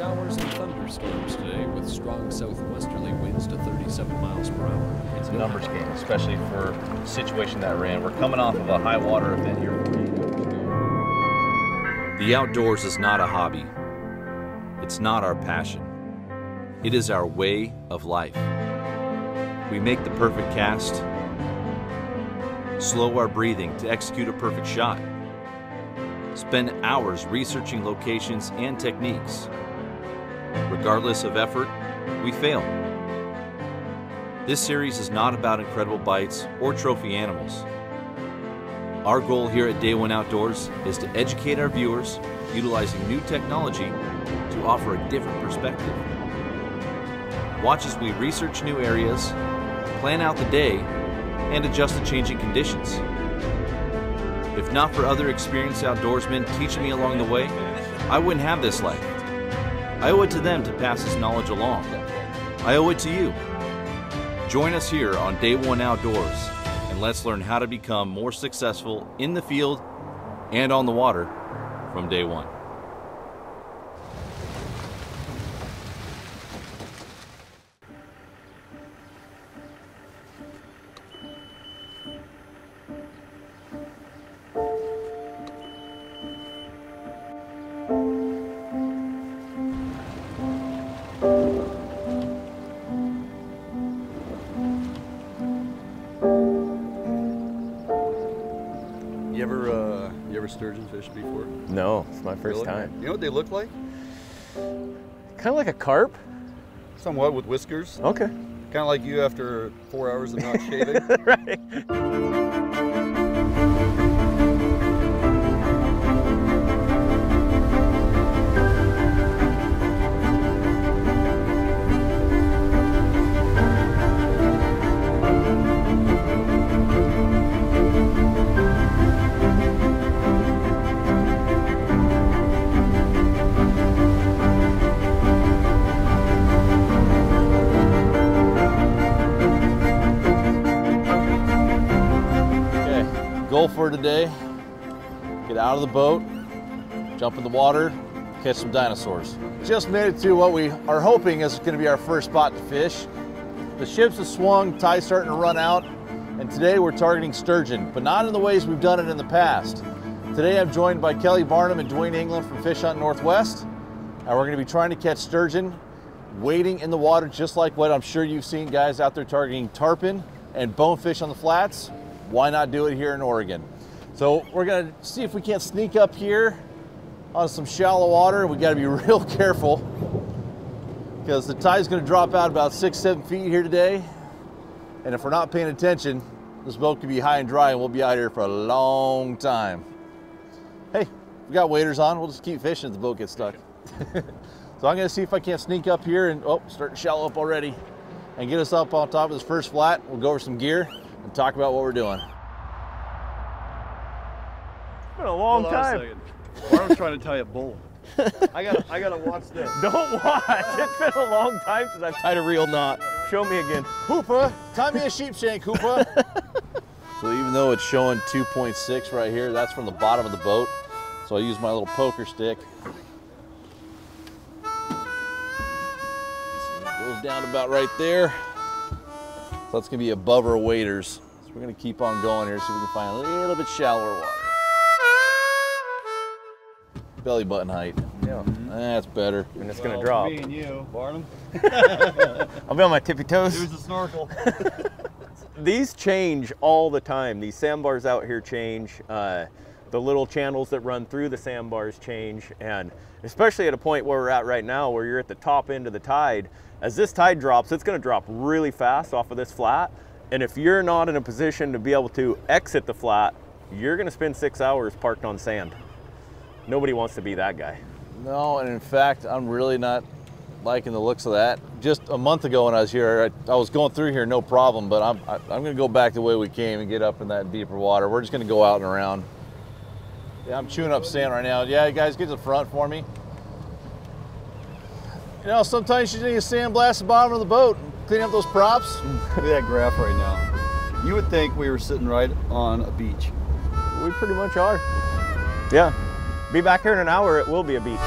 showers and thunderstorms today with strong southwesterly winds to 37 miles per hour. It's a numbers game, especially for the situation that we're in. We're coming off of a high water event here. The outdoors is not a hobby. It's not our passion. It is our way of life. We make the perfect cast, slow our breathing to execute a perfect shot, spend hours researching locations and techniques. Regardless of effort, we fail. This series is not about incredible bites or trophy animals. Our goal here at Day One Outdoors is to educate our viewers utilizing new technology to offer a different perspective. Watch as we research new areas, plan out the day, and adjust to changing conditions. If not for other experienced outdoorsmen teaching me along the way, I wouldn't have this life. I owe it to them to pass this knowledge along. I owe it to you. Join us here on Day One Outdoors, and let's learn how to become more successful in the field and on the water from day one. You ever sturgeon fished before? No, it's my first Really? time. You know what they look like? Kind of like a carp. Somewhat, with whiskers. Okay. Kind of like you after 4 hours of not shaving. Right. Goal for today, get out of the boat, jump in the water, catch some dinosaurs. Just made it to what we are hoping is going to be our first spot to fish. The ships have swung, tide's starting to run out, and today we're targeting sturgeon, but not in the ways we've done it in the past. Today I'm joined by Kelly Barnum and Dwayne England from Fish Hunt Northwest, and we're going to be trying to catch sturgeon wading in the water just like what I'm sure you've seen guys out there targeting tarpon and bonefish on the flats. Why not do it here in Oregon? So we're gonna see if we can't sneak up here on some shallow water. We gotta be real careful because the tide's gonna drop out about 6-7 feet here today. And if we're not paying attention, this boat could be high and dry and we'll be out here for a long time. Hey, we got waders on. We'll just keep fishing if the boat gets stuck. So I'm gonna see if I can't sneak up here and, oh, starting to shallow up already, and get us up on top of this first flat. We'll go over some gear and talk about what we're doing. It's been a long time. Barnum's trying to tie a bull. I gotta watch this. Don't watch. It's been a long time since I've tied a real knot. Show me again. Hoopa, tie me a sheep shank, Hoopa. So even though it's showing 2.6 right here, that's from the bottom of the boat. So I use my little poker stick. It goes down about right there. So that's gonna be above our waders. So we're gonna keep on going here, see if we can find a little bit shallower water. Belly button height. Yeah. That's better. And it's gonna drop. Me and you, Barnum. I'll be on my tippy toes. Use the snorkel. These change all the time. These sandbars out here change. The little channels that run through the sandbars change. And especially at a point where we're at right now, where you're at the top end of the tide, as this tide drops, it's gonna drop really fast off of this flat. And if you're not in a position to be able to exit the flat, you're gonna spend 6 hours parked on sand. Nobody wants to be that guy. No, and in fact, I'm really not liking the looks of that. Just a month ago when I was here, I was going through here no problem, but I'm gonna go back the way we came and get up in that deeper water. We're just gonna go out and around. Yeah, I'm chewing up sand right now. Yeah, you guys get to the front for me. You know, sometimes you need to sandblast the bottom of the boat and clean up those props. Look at that graph right now. You would think we were sitting right on a beach. We pretty much are. Yeah. Be back here in an hour, it will be a beach.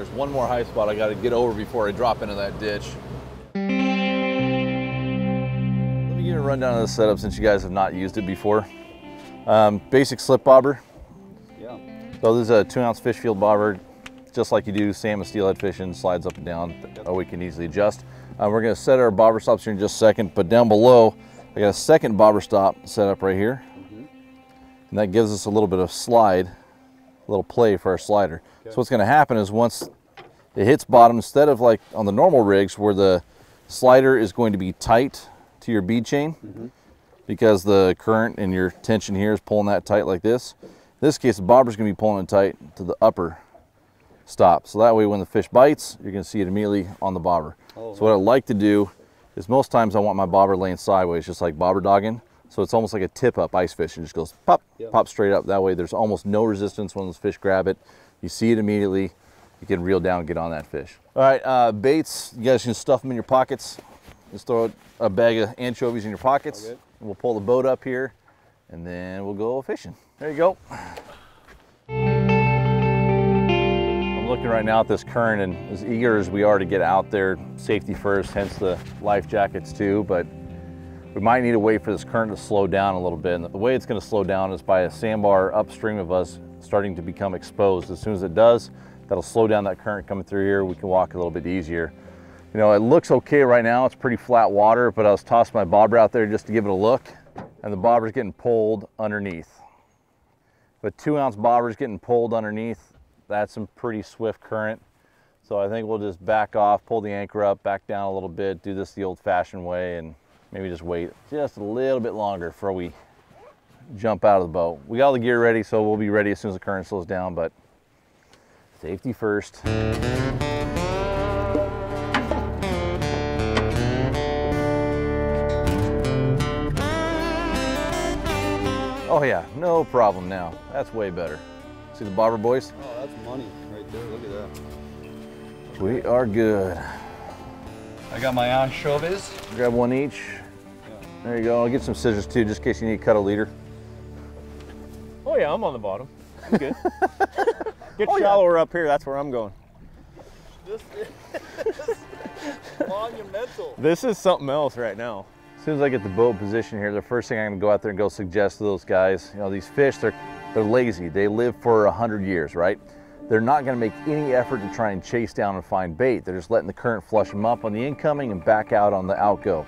There's one more high spot I got to get over before I drop into that ditch. Let me give you a rundown of the setup since you guys have not used it before. Basic slip bobber. Yeah. So this is a 2-ounce fish field bobber, just like you do salmon steelhead fishing, slides up and down, we can easily adjust. We're going to set our bobber stops here in just a second, but down below I got a second bobber stop set up right here. And that gives us a little bit of slide, a little play for our slider. Okay. So what's going to happen is once it hits bottom, instead of like on the normal rigs where the slider is going to be tight to your bead chain, because the current and your tension here is pulling that tight like this. In this case, the bobber's going to be pulling it tight to the upper stop. So that way when the fish bites, you're going to see it immediately on the bobber. So what I like to do is most times I want my bobber laying sideways, just like bobber dogging. So it's almost like a tip up ice fish. It just goes pop, pop straight up. That way there's almost no resistance when those fish grab it. You see it immediately. You can reel down and get on that fish. All right, baits, you guys can stuff them in your pockets. Just throw a bag of anchovies in your pockets. And we'll pull the boat up here and then we'll go fishing. There you go. I'm looking right now at this current, and as eager as we are to get out there, safety first, hence the life jackets too, but we might need to wait for this current to slow down a little bit. And the way it's going to slow down is by a sandbar upstream of us starting to become exposed. As soon as it does, that'll slow down that current coming through here. We can walk a little bit easier. You know, it looks okay right now. It's pretty flat water, but I was tossing my bobber out there just to give it a look, and the bobber's getting pulled underneath. But 2-ounce bobber's getting pulled underneath. That's some pretty swift current. So I think we'll just back off, pull the anchor up, back down a little bit, do this the old-fashioned way, and maybe just wait just a little bit longer before we jump out of the boat. We got all the gear ready, so we'll be ready as soon as the current slows down, but safety first. Oh yeah, no problem now. That's way better. See the bobber, boys? Oh, that's money right there. Look at that. We are good. I got my anchovies. Grab one each. There you go. I'll get some scissors too, just in case you need to cut a leader. Oh yeah, I'm on the bottom. I'm good. Get shallower up here. That's where I'm going. This is monumental. This is something else right now. As soon as I get the boat position here, the first thing I'm going to go out there and go suggest to those guys, you know, these fish, they're lazy. They live for 100 years, right? They're not going to make any effort to try and chase down and find bait. They're just letting the current flush them up on the incoming and back out on the outgo.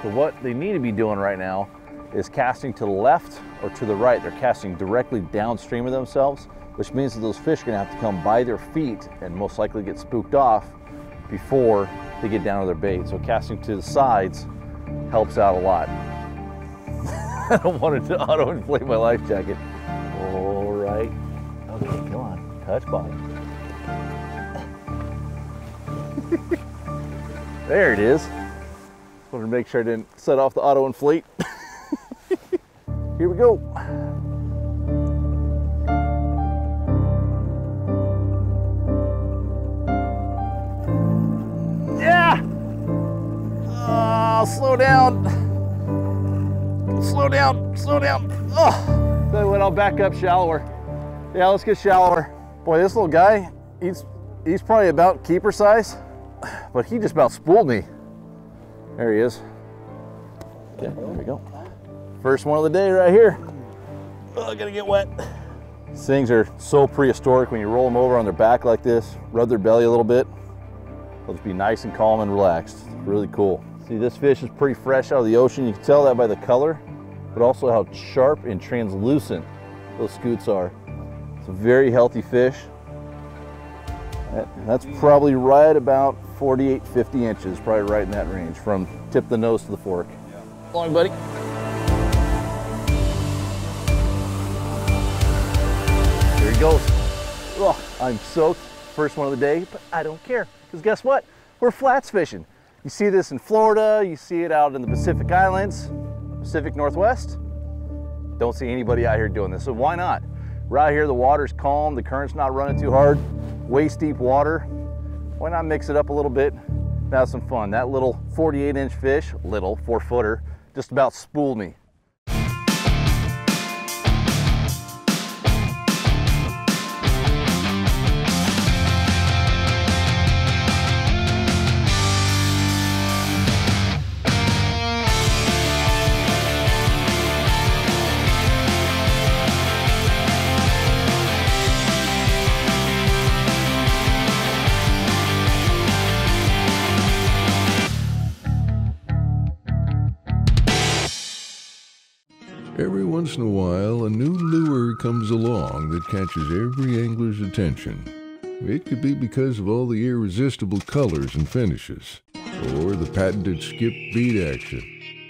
So what they need to be doing right now is casting to the left or to the right. They're casting directly downstream of themselves, which means that those fish are going to have to come by their feet and most likely get spooked off before they get down to their bait. So casting to the sides helps out a lot. I don't want it to auto-inflate my life jacket. All right. Okay, come on. Touch bottom. There it is. Wanted to make sure I didn't set off the auto-inflate. Here we go. Yeah! Oh, slow down. Slow down, slow down. Oh, then when I'll back up shallower. Yeah, let's get shallower. Boy, this little guy, he's probably about keeper size, but he just about spooled me. There he is. Okay, there we go. First one of the day right here. Oh, I gotta get wet. These things are so prehistoric. When you roll them over on their back like this, rub their belly a little bit, they'll just be nice and calm and relaxed. It's really cool. See, this fish is pretty fresh out of the ocean. You can tell that by the color, but also how sharp and translucent those scoots are. It's a very healthy fish. That's probably right about 48, 50 inches, probably right in that range, from tip of the nose to the fork. Yeah. Long, buddy. There he goes. Oh, I'm soaked. First one of the day, but I don't care, because guess what? We're flats fishing. You see this in Florida, you see it out in the Pacific Islands, Pacific Northwest. Don't see anybody out here doing this, so why not? We're out here, the water's calm, the current's not running too hard, waist deep water. Why not mix it up a little bit and have some fun? That little 48-inch fish, little 4-footer, just about spooled me. once in a while, a new lure comes along that catches every angler's attention. It could be because of all the irresistible colors and finishes, or the patented skip beat action.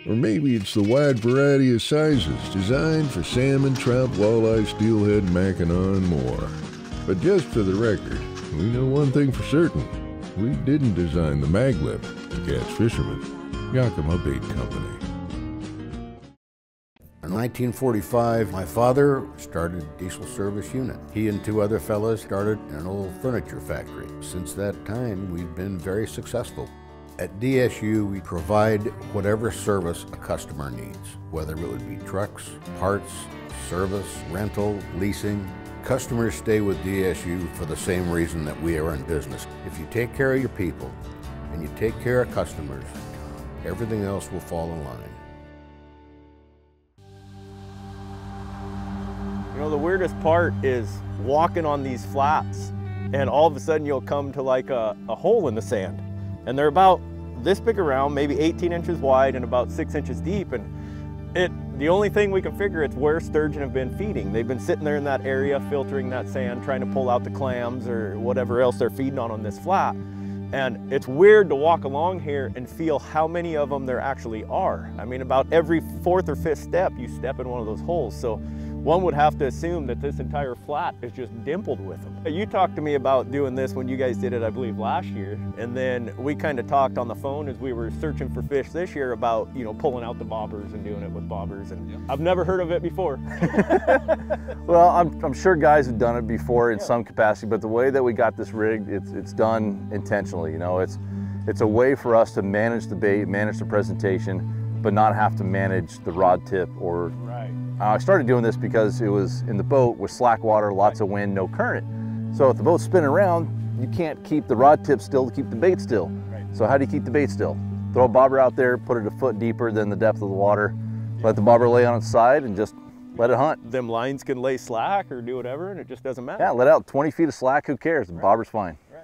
Or maybe it's the wide variety of sizes designed for salmon, trout, walleye, steelhead, mackinaw, and more. But just for the record, we know one thing for certain. We didn't design the maglip to catch fishermen. Yakima Bait Company. In 1945, my father started a diesel service unit. He and two other fellas started an old furniture factory. Since that time, we've been very successful. At DSU, we provide whatever service a customer needs, whether it would be trucks, parts, service, rental, leasing. Customers stay with DSU for the same reason that we are in business. If you take care of your people and you take care of customers, everything else will fall in line. You know, the weirdest part is walking on these flats and all of a sudden you'll come to like a hole in the sand. And they're about this big around, maybe 18 inches wide and about 6 inches deep. And the only thing we can figure it's where sturgeon have been feeding. They've been sitting there in that area, filtering that sand, trying to pull out the clams or whatever else they're feeding on this flat. And it's weird to walk along here and feel how many of them there actually are. I mean, about every fourth or fifth step, you step in one of those holes. So one would have to assume that this entire flat is just dimpled with them. You talked to me about doing this when you guys did it, I believe, last year. And then we kind of talked on the phone as we were searching for fish this year about, you know, pulling out the bobbers and doing it with bobbers. And I've never heard of it before. Well, I'm sure guys have done it before in some capacity, but the way that we got this rigged, it's done intentionally. You know, it's a way for us to manage the bait, manage the presentation, but not have to manage the rod tip or. Right. I started doing this because it was in the boat with slack water, lots of wind, no current. So if the boat's spinning around, you can't keep the rod tip still to keep the bait still. Right. So how do you keep the bait still? Throw a bobber out there, put it a foot deeper than the depth of the water, let the bobber lay on its side and just let it hunt. Them lines can lay slack or do whatever and it just doesn't matter. Yeah, let out 20 feet of slack, who cares? The bobber's fine. Right.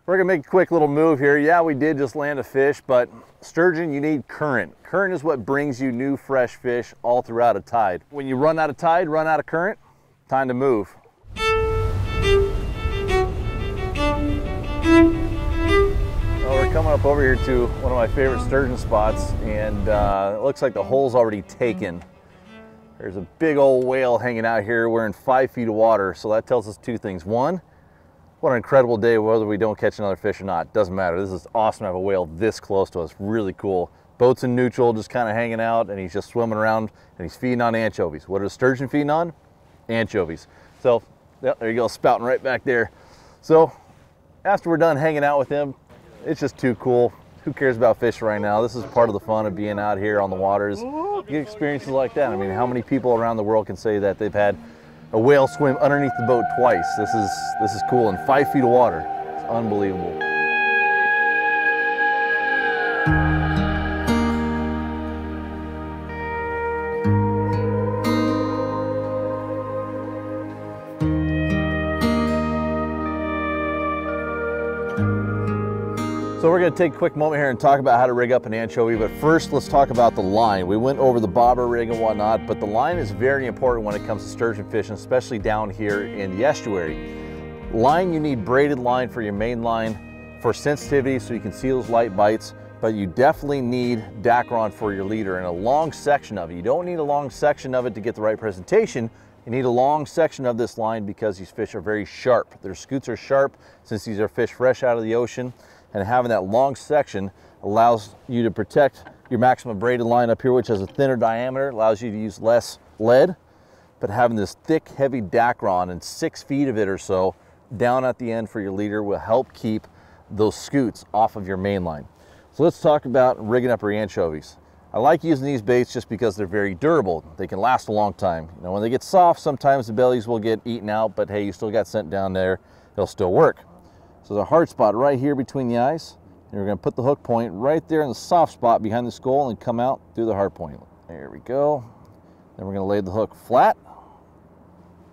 We're gonna make a quick little move here. Yeah, we did just land a fish, but sturgeon, you need current. Current is what brings you new, fresh fish all throughout a tide. When you run out of tide, run out of current, time to move. Well, we're coming up over here to one of my favorite sturgeon spots, and it looks like the hole's already taken. There's a big old whale hanging out here. We're in 5 feet of water, so that tells us two things. One, what an incredible day, whether we don't catch another fish or not. Doesn't matter. This is awesome to have a whale this close to us. Really cool. Boat's in neutral, just kind of hanging out, and he's just swimming around, and he's feeding on anchovies. What are the sturgeon feeding on? Anchovies. So, yep, there you go, spouting right back there. So, after we're done hanging out with him, it's just too cool. Who cares about fishing right now? This is part of the fun of being out here on the waters. You get experiences like that. I mean, how many people around the world can say that they've had a whale swim underneath the boat twice? This is cool. In 5 feet of water, it's unbelievable. So we're going to take a quick moment here and talk about how to rig up an anchovy, but first let's talk about the line. We went over the bobber rig and whatnot, but the line is very important when it comes to sturgeon fishing, especially down here in the estuary. Line, you need braided line for your main line for sensitivity so you can see those light bites, but you definitely need Dacron for your leader and a long section of it. You don't need a long section of it to get the right presentation. You need a long section of this line because these fish are very sharp. Their scutes are sharp since these are fish fresh out of the ocean. And having that long section allows you to protect your maximum braided line up here, which has a thinner diameter, allows you to use less lead. But having this thick, heavy Dacron and 6 feet of it or so down at the end for your leader will help keep those scutes off of your main line. So let's talk about rigging up your anchovies. I like using these baits just because they're very durable. They can last a long time. You know, when they get soft, sometimes the bellies will get eaten out, but hey, you still got scent down there, they'll still work. So there's a hard spot right here between the eyes. And we're going to put the hook point right there in the soft spot behind the skull and come out through the hard point. There we go. Then we're going to lay the hook flat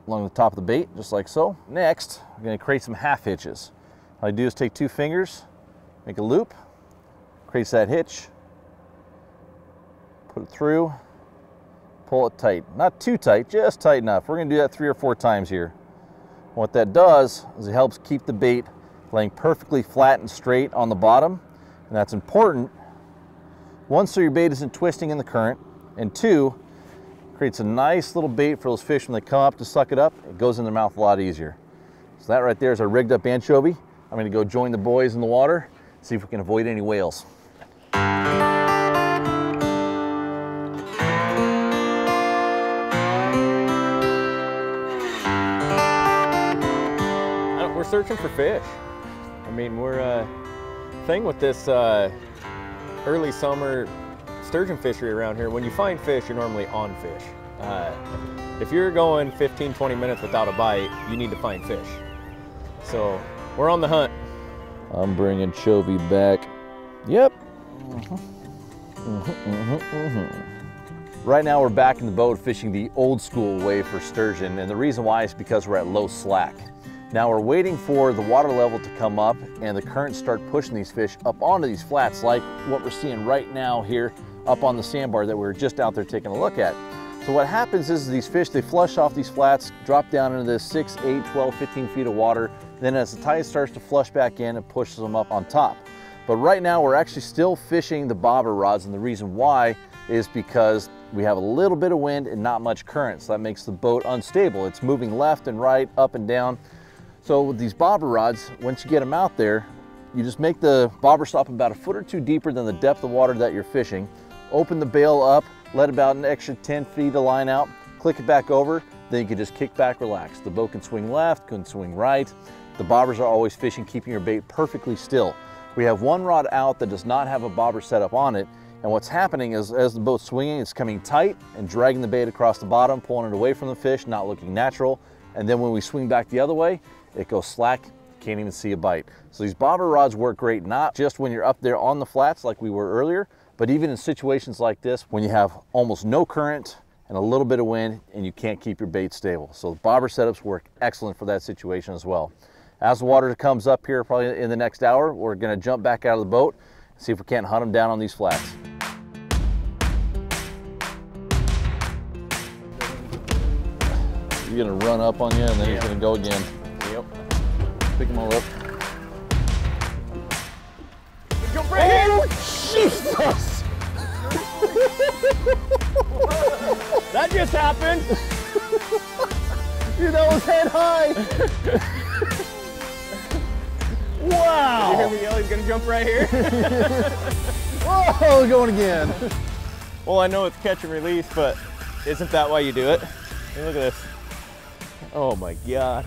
along the top of the bait, just like so. Next, we're going to create some half hitches. All I do is take 2 fingers, make a loop, creates that hitch, put it through, pull it tight. Not too tight, just tight enough. We're gonna do that 3 or 4 times here. What that does is it helps keep the bait laying perfectly flat and straight on the bottom, and that's important. 1, so your bait isn't twisting in the current, and 2, creates a nice little bait for those fish when they come up to suck it up. It goes in their mouth a lot easier. So that right there is our rigged up anchovy. I'm gonna go join the boys in the water, see if we can avoid any whales. We're searching for fish. I mean, we're thing with this early summer sturgeon fishery around here, when you find fish, you're normally on fish. If you're going 15-20 minutes without a bite, you need to find fish. So we're on the hunt. I'm bringing Chovy back. Yep. Right now we're back in the boat fishing the old school way for sturgeon, and the reason why is because we're at low slack. Now we're waiting for the water level to come up and the currents start pushing these fish up onto these flats, like what we're seeing right now here up on the sandbar that we were just out there taking a look at. So what happens is these fish, they flush off these flats, drop down into this 6, 8, 12, 15 feet of water. Then as the tide starts to flush back in, it pushes them up on top. But right now we're actually still fishing the bobber rods, and the reason why is because we have a little bit of wind and not much current. So that makes the boat unstable. It's moving left and right, up and down. So with these bobber rods, once you get them out there, you just make the bobber stop about 1 or 2 feet deeper than the depth of water that you're fishing. Open the bail up, let about an extra 10 feet of line out, click it back over, then you can just kick back, relax. The boat can swing left, can swing right. The bobbers are always fishing, keeping your bait perfectly still. We have 1 rod out that does not have a bobber setup on it, and what's happening is as the boat's swinging, it's coming tight and dragging the bait across the bottom, pulling it away from the fish, not looking natural. And then when we swing back the other way, it goes slack, can't even see a bite. So these bobber rods work great, not just when you're up there on the flats like we were earlier, but even in situations like this when you have almost no current and a little bit of wind and you can't keep your bait stable. So the bobber setups work excellent for that situation as well. As the water comes up here probably in the next hour, we're gonna jump back out of the boat and see if we can't hunt them down on these flats. You're gonna run up on you and then he's gonna go again. Yep. Pick them all up. Jump right here! Jesus! That just happened! Dude, that was head high! Wow! You hear me yell, he's gonna jump right here? Whoa, going again. Well, I know it's catch and release, but isn't that why you do it? Hey, look at this. Oh my God.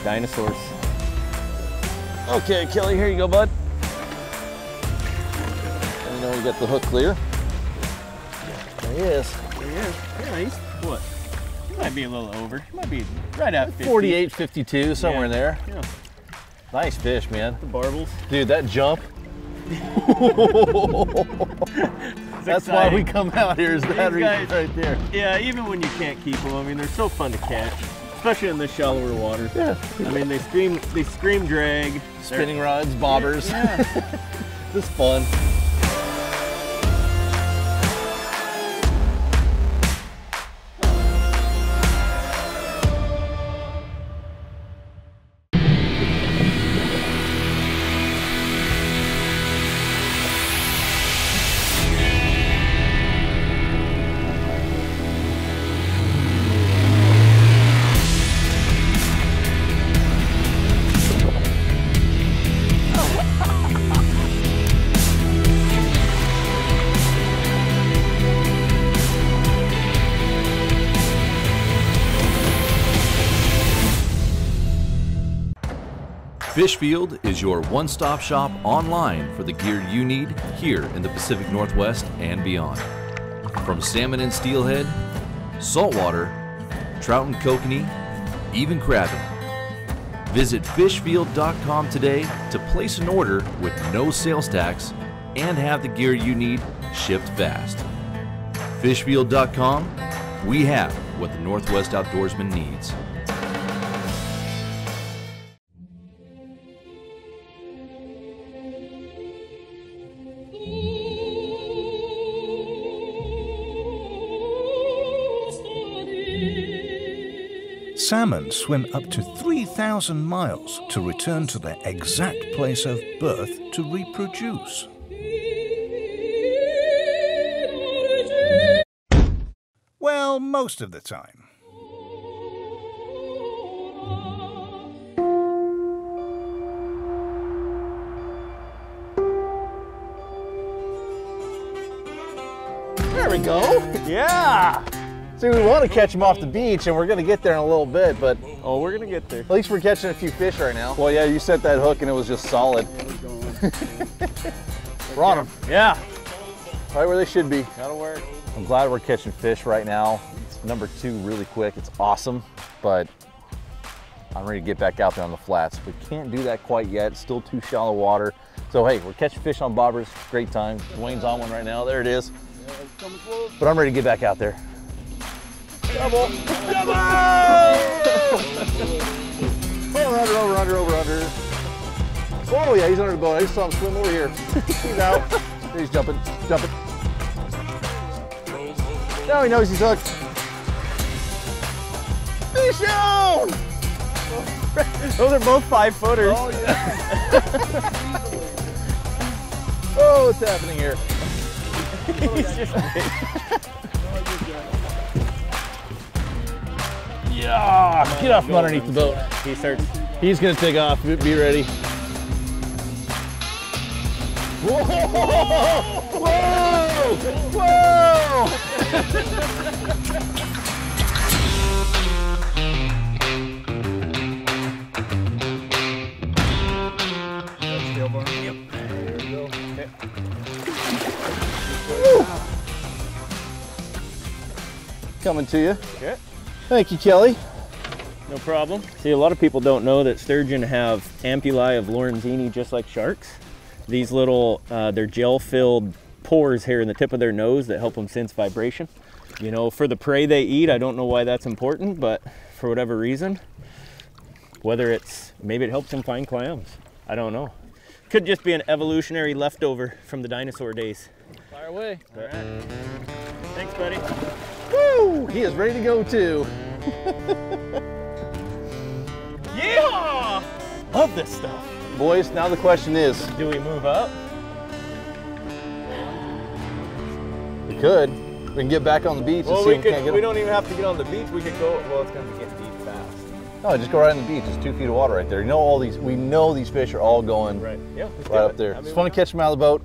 Dinosaurs. Okay, Kelly, here you go, bud. Let me know you got the hook clear. There he is. There he is. Yeah, he's what? He might be a little over. He might be right at 50. 48, 52, somewhere in there. Yeah. Nice fish, man. The barbels. Dude, that jump. That's why we come out here, is that reason right there. Yeah, even when you can't keep them, I mean, they're so fun to catch, especially in this shallower water. Yeah. I mean, they scream drag. Spinning rods, bobbers. Yeah. This is fun. Fishfield is your one-stop shop online for the gear you need here in the Pacific Northwest and beyond. From salmon and steelhead, saltwater, trout and kokanee, even crabbing. Visit fishfield.com today to place an order with no sales tax and have the gear you need shipped fast. Fishfield.com, we have what the Northwest outdoorsman needs. Salmon swim up to 3,000 miles to return to their exact place of birth to reproduce. Well, most of the time. There we go. Yeah! See, we want to catch them off the beach, and we're going to get there in a little bit, but Oh, we're gonna get there. at least we're catching a few fish right now. Well, yeah, you set that hook and it was just solid. We're on them. Yeah, Right where they should be. that'll work. I'm glad we're catching fish right now. It's number 2 really quick. It's awesome, but I'm ready to get back out there on the flats. We can't do that quite yet. It's still too shallow water. So hey, we're catching fish on bobbers. Great time. Dwayne's on one right now. There it is. But I'm ready to get back out there. Double! Double! Over, under. Oh yeah, he's under the boat. I just saw him swim over here. He's out. He's jumping. Now he knows he's hooked. Fish on! Those are both 5-footers. Oh yeah. Oh, what's happening here? He's just Yeah, get off from underneath the boat. He starts. He's gonna take off. Be ready. Whoa! Whoa! Coming to you. Okay. Thank you, Kelly. No problem. See, a lot of people don't know that sturgeon have ampullae of Lorenzini just like sharks. These little, they're gel-filled pores here in the tip of their nose that help them sense vibration. You know, for the prey they eat, I don't know why that's important, but for whatever reason, whether it's, maybe it helps them find clams. I don't know. Could just be an evolutionary leftover from the dinosaur days. Fire away. All right. Thanks, buddy. Woo! He is ready to go too. Yeah! Love this stuff. Boys, now the question is, Do we move up? we could. We can get back on the beach and Well, see if we can't get we them. don't even have to get on the beach. We could go, well, it's gonna get deep fast. No, just go right on the beach. It's 2 feet of water right there. You know all these, we know these fish are all going Right, yeah. let's right do up it. there. I mean, It's fun to catch them out of the boat.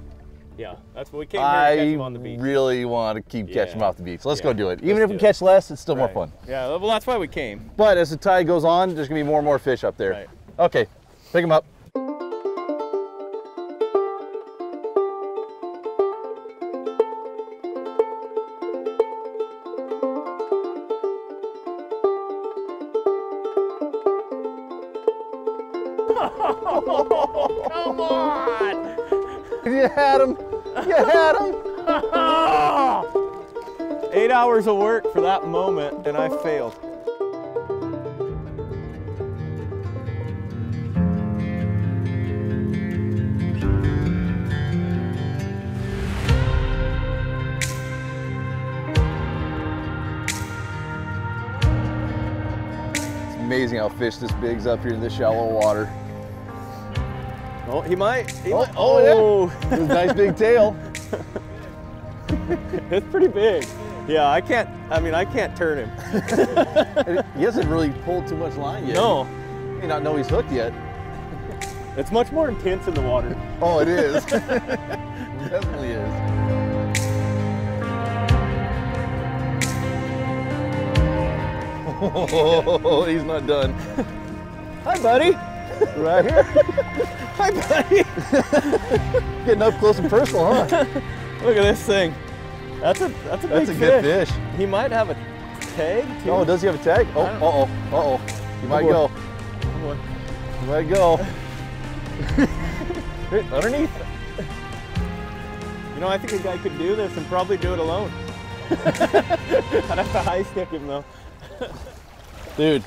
Yeah, that's what we came here to catch I them on the beach. really want to keep catching them Yeah. off the beach. Let's Yeah. go do it. Even Let's if do we it. catch less, it's still more Right. fun. Yeah, well, that's why we came. But as the tide goes on, there's gonna be more and more fish up there. Right. Okay, pick them up. Come on! You had him. You had him. 8 hours of work for that moment, and I failed. It's amazing how fish this big's up here in this shallow water. Oh, he might. He Oh, might. oh, yeah. His nice big tail. It's pretty big. Yeah, I can't turn him. He hasn't really pulled too much line yet. No, He may not know he's hooked yet. it's much more intense in the water. Oh, it is. It definitely is. Oh, he's not done. Hi, buddy. Right here. Hi, buddy. Getting up close and personal, huh? Look at this thing. That's a That's big a good fish. He might have a tag too. Oh, does he have a tag? Oh, I don't- uh-oh. He might boy. go. boy. He might go. Underneath. know, I think a guy could do this and probably do it alone. I'd have to high stick him though. Dude,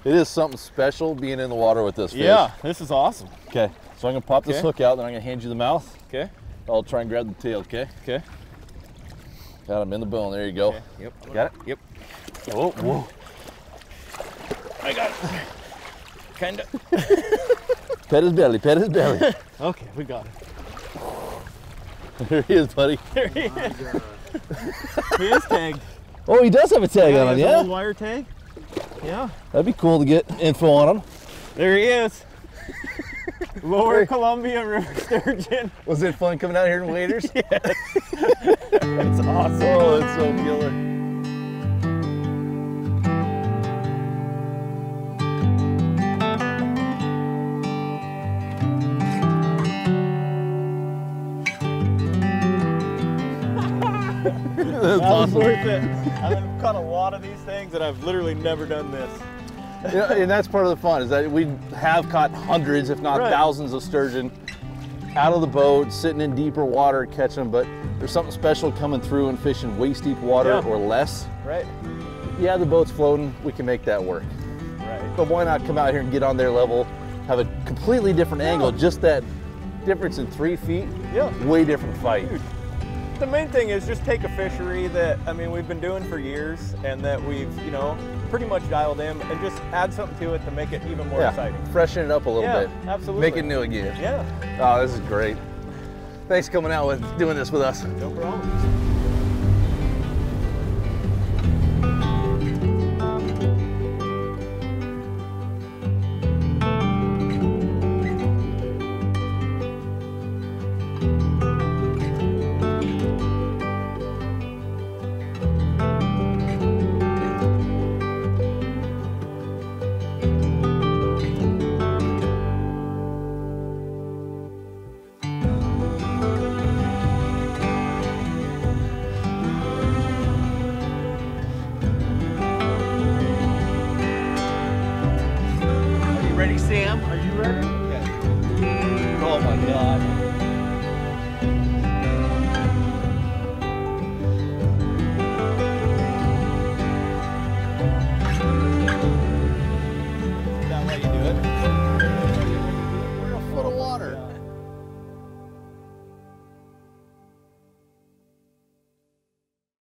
it is something special being in the water with this fish. Yeah, this is awesome. Okay, so I'm gonna pop this hook out, then I'm gonna hand you the mouth. Okay. I'll try and grab the tail, okay? Okay. Got him in the bone, there you go. Okay. Yep. Got it? Yep. Oh, whoa. I got it. Kinda. Pet his belly, pet his belly. Okay, we got it. There he is, buddy. There he is. He is tagged. Oh, he does have a tag on him, He has yeah? an old wire tag. Yeah. That'd be cool to get info on him. There he is. Lower Columbia River Sturgeon. Was it fun coming out here in waders? Yes. That's awesome. Oh, that's so killer. That's That was awesome. worth it. I've caught a lot of these things and I've literally never done this. Yeah, and that's part of the fun, is that we have caught hundreds, if not Right. thousands of sturgeon out of the boat, sitting in deeper water, catching them, but there's something special coming through and fishing waist deep water Yeah. or less. Right. Yeah, the boat's floating, we can make that work. Right. But why not come out here and get on their level, have a completely different angle, just that difference in 3 feet, Yeah. way different fight. Dude. The main thing is just take a fishery that, I mean, we've been doing for years and that we've, you know, pretty much dialed in and just add something to it to make it even more exciting. Freshen it up a little Yeah, bit. absolutely. Make it new again. Yeah. Oh, this is great. Thanks for coming out with doing this with us. No problem. Ready, Sam? Are you ready? Yeah. Oh my God.